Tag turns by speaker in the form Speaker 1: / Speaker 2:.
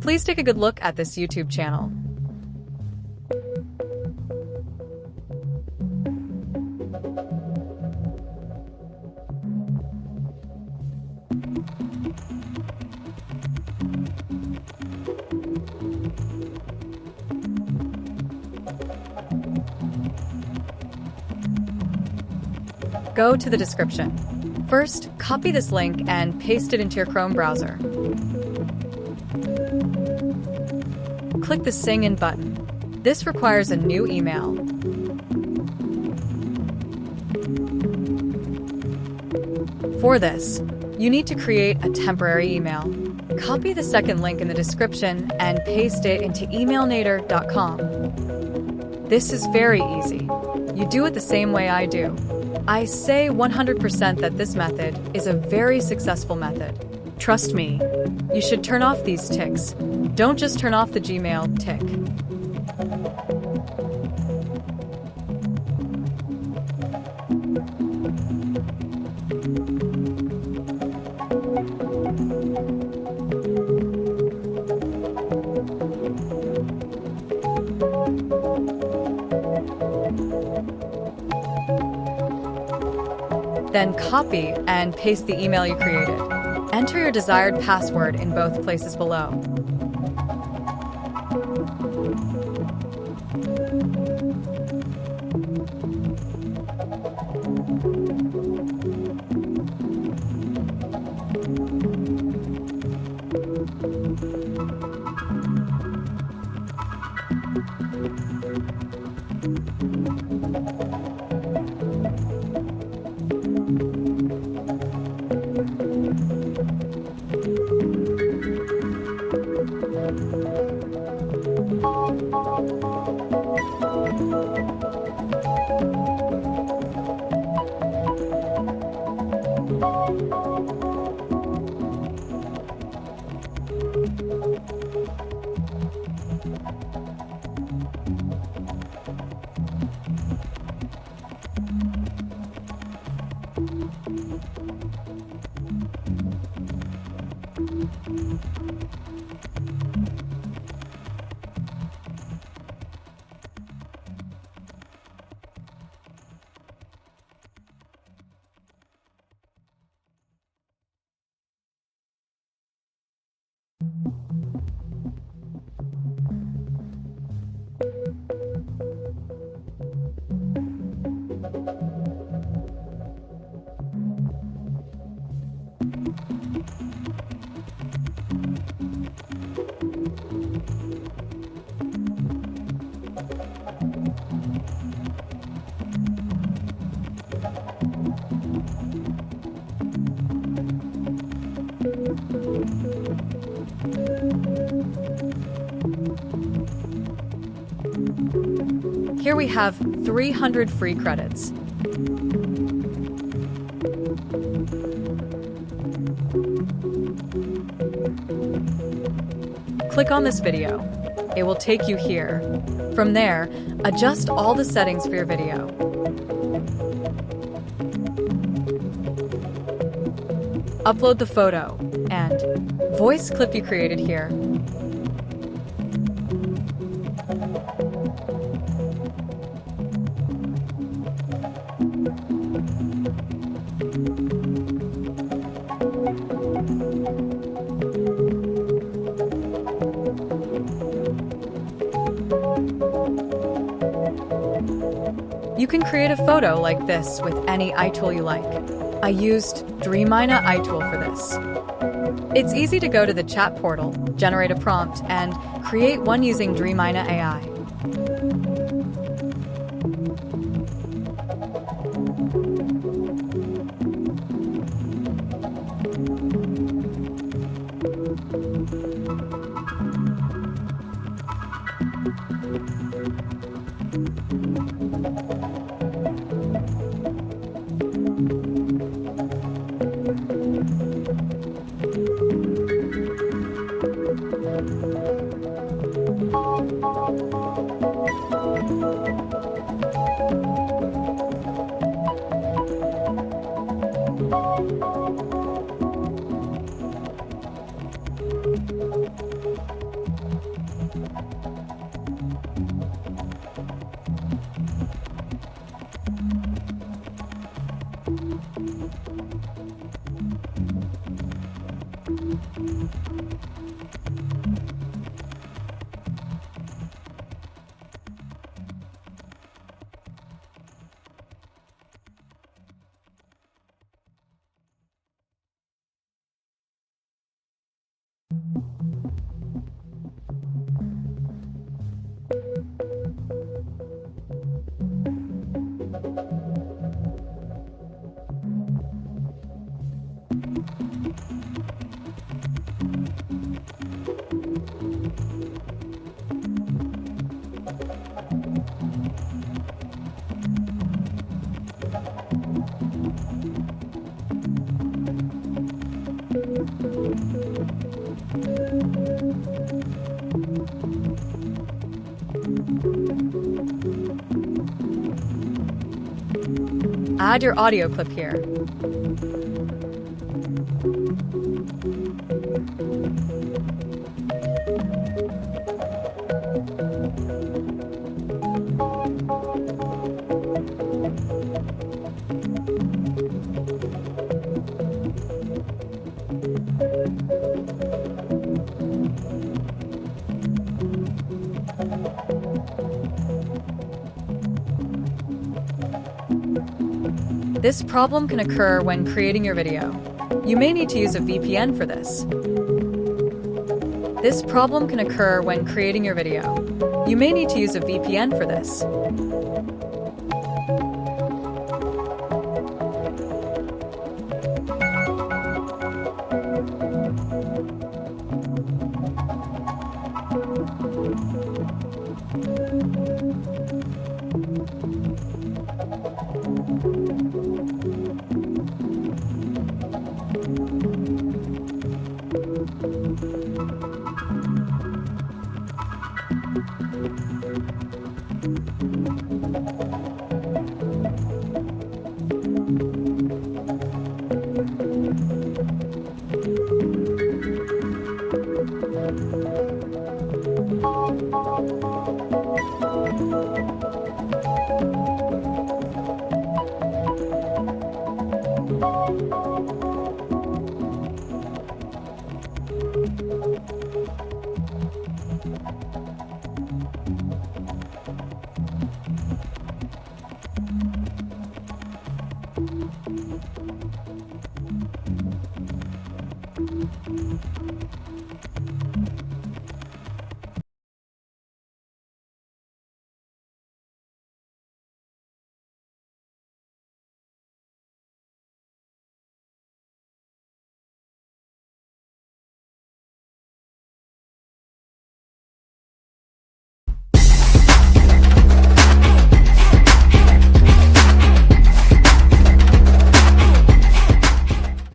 Speaker 1: Please take a good look at this YouTube channel. Go to the description. First, copy this link and paste it into your Chrome browser. Click the Sign In button. This requires a new email. For this, you need to create a temporary email. Copy the second link in the description and paste it into aivideogenerator.com. This is very easy. You do it the same way I do. I say 100% that this method is a very successful method. Trust me, you should turn off these ticks. Don't just turn off the Gmail tick. Then copy and paste the email you created. Enter your desired password in both places below. Here we have 300 free credits. Click on this video. It will take you here. From there, adjust all the settings for your video. Upload the photo and voice clip you created here. You can create a photo like this with any aitool you like. I used Dreamina aitool for this. It's easy to go to the chat portal, generate a prompt, and create one using Dreamina AI. Add your audio clip here. This problem can occur when creating your video. You may need to use a VPN for this. This problem can occur when creating your video. You may need to use a VPN for this.